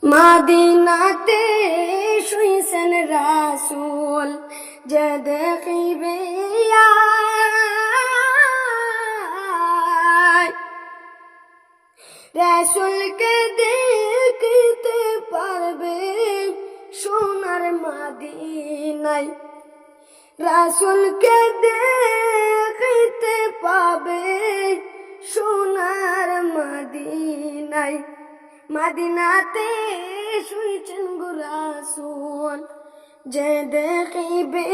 মদিনাতে শুইছেন রাসূল যে দেখিবে রাসূলকে দেখিতে পারবে সোনার মদিনায়। রাসূলকে দেখিতে পাবে সোনার মদিনায়। মদিনাতে শুইছেন গো রাসূল যে দেখিবে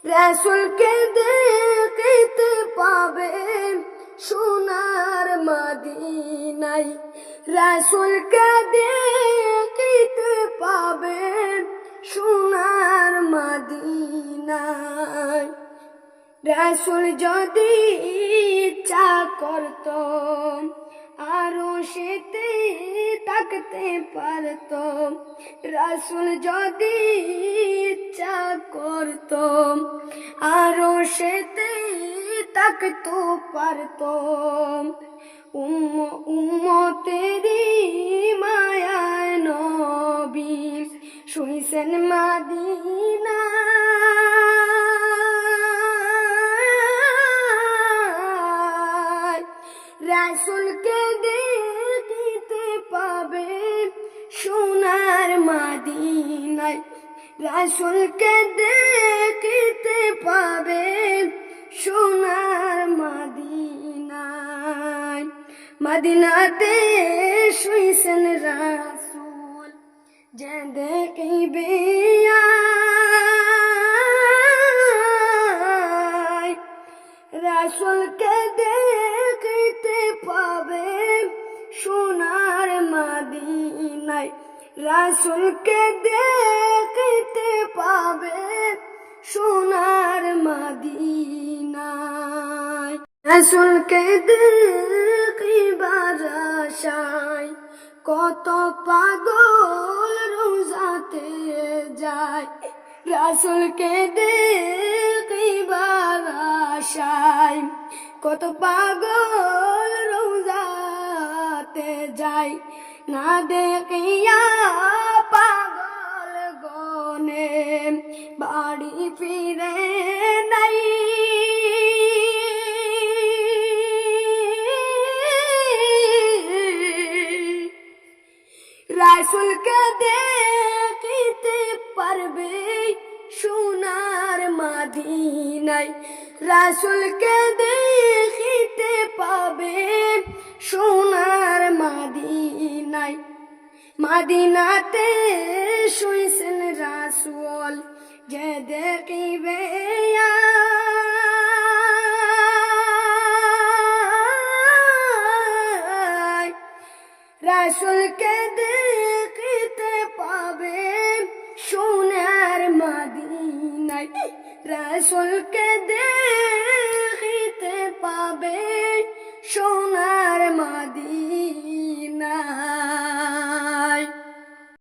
রাসূলকে দেখিতে পাবে সোনার মদিনায়। রাসূলকে দেখিতে পাবে সোনার মদিনায়। রাসূল যদি ইচ্ছা করত আরো সেতে থাকতে পারত। রাসূল যদি ইচ্ছা করত আরো সেতে থাকতে পারত। উম্মতেরি মায়ায় নবী শুইছেন মদিনায়। রাসূলকে দেখিতে পাবে সোনার মদিনায়। রাসূলকে দেখিতে পাবে সোনার মদিনায়। মদিনাতে শুইছেন রাসূল যে দেখিবে রাসূলকে দেখিতে পাবে সোনার মদিনায়। রাসূলকে দেখিতে পাবে সোনার মদিনায়। রাসূলকে দেখিবার আশায় কত পাগল রোজাতে যায়। রাসূলকে দেখিবার আশায় কত পাগল রোজাতে যায়। না দেখিয়া পাগল গনে বাড়ি ফিরে নাই। রাসূলকে দেখিতে পারবে সোনার মদিনায়। রাসূলকে দেখিতে পাবে সোনার মদিনায়। মদিনাতে শুইছেন রাসূল যে দেখিবে রাসূলকে দেখিতে পাবে সোনার মদিনায়। রাসূলকে দেখিতে পাবে সোনার মদিনায়।